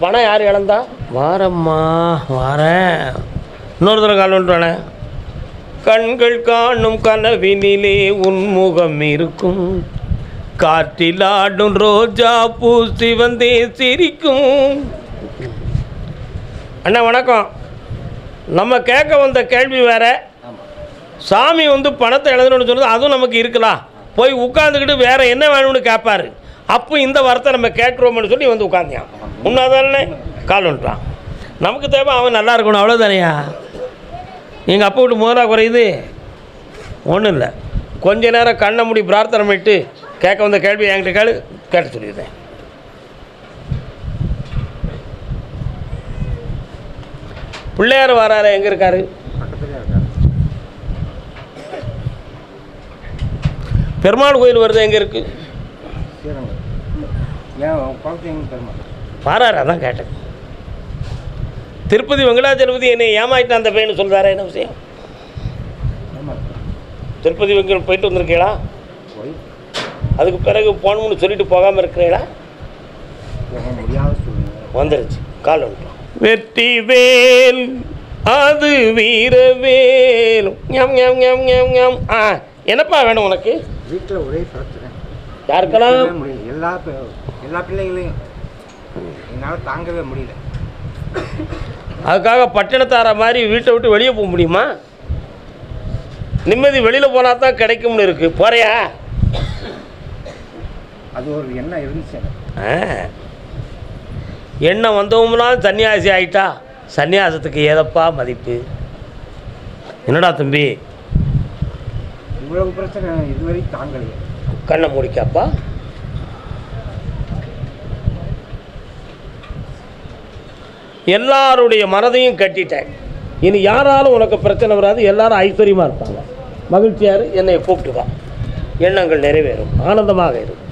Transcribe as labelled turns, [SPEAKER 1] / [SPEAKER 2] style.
[SPEAKER 1] பணம் யார் இழந்தா? வாரம்மா வாரேன். இன்னொரு தடவை கால் வந்துட்டானே. கண்கள் காணும் கனவினிலே உன்முகம் இருக்கும், காற்றில் ஆடும் ரோஜா பூ சிவந்தே சிரிக்கும். அண்ணா வணக்கம். நம்ம கேட்க வந்த கேள்வி வேற. சாமி பணத்தை எழுதணும்னு சொன்னது அதுவும் நமக்கு இருக்கலாம். போய் உட்காந்துக்கிட்டு வேற என்ன வேணும்னு கேட்பாரு. அப்போ இந்த வார்த்தை நம்ம கேட்குறோம்னு சொல்லி உட்காந்தியான். உண்மைதானே? கால் வந்துட்டான். நமக்கு தேவை அவன் நல்லா இருக்கணும், அவ்வளோதானையா. எங்கள் அப்பா விட்டு முதலாக குறையுது ஒன்றும் இல்லை. கொஞ்ச நேரம் கண்ணை மூடி பிரார்த்தனை பண்ணிட்டு கேட்க வந்த கேள்வி என்கிட்ட கேட்டு சொல்லிடுறேன். பிள்ளையார் வராரு, எங்கே இருக்காரு? பெருமாள் கோயில் வருது, எங்கே இருக்கு? வராரு, அதான் கேட்டேன். திருப்பதி வெங்கடாச்சலபதி என்னை ஏமாயிட்டான் அந்த பையனு சொல்கிறாரு. என்ன விஷயம்? திருப்பதி போயிட்டு வந்திருக்கீங்களா? அதுக்கு பிறகு போகணும்னு சொல்லிட்டு போகாமல் இருக்கிறீங்களா? வந்துருச்சு, கால் வந்துட்டோம். வெற்றி வேல் அது வீரவேல். என்னப்பா வேணும் உனக்கு?
[SPEAKER 2] வீட்டில் ஒரே பிரச்சனை.
[SPEAKER 1] யாருக்கெல்லாம்?
[SPEAKER 2] எல்லா பிள்ளைகளையும் என்னால் தாங்கவே முடியல.
[SPEAKER 1] அதுக்காக பட்டணத்தார மாதிரி வீட்டை விட்டு வெளியே போக முடியுமா? நிம்மதி வெளியில் போனால் தான் கிடைக்கும்னு இருக்கு. போறியா?
[SPEAKER 2] அது ஒரு எண்ணம் இருந்துச்சு.
[SPEAKER 1] எண்ணம் வந்தவங்களாம் சன்னியாசி ஆகிட்டா சன்னியாசத்துக்கு ஏதப்பா மதிப்பு? என்னடா தம்பி
[SPEAKER 2] இவ்வளவு பிரச்சனை இதுவரை தாங்கலையே.
[SPEAKER 1] கண்ணை முடிக்காப்பா. எல்லாருடைய மனதையும் கட்டிட்டேன். இனி யாராலும் உனக்கு பிரச்சனை வராது. எல்லாரும் ஐஸ்வர்யமாக இருப்பாங்க. மகிழ்ச்சியாரு, என்னை கூப்பிட்டுவா. எண்ணங்கள் நிறைவேறும். ஆனந்தமாக இருக்கும்.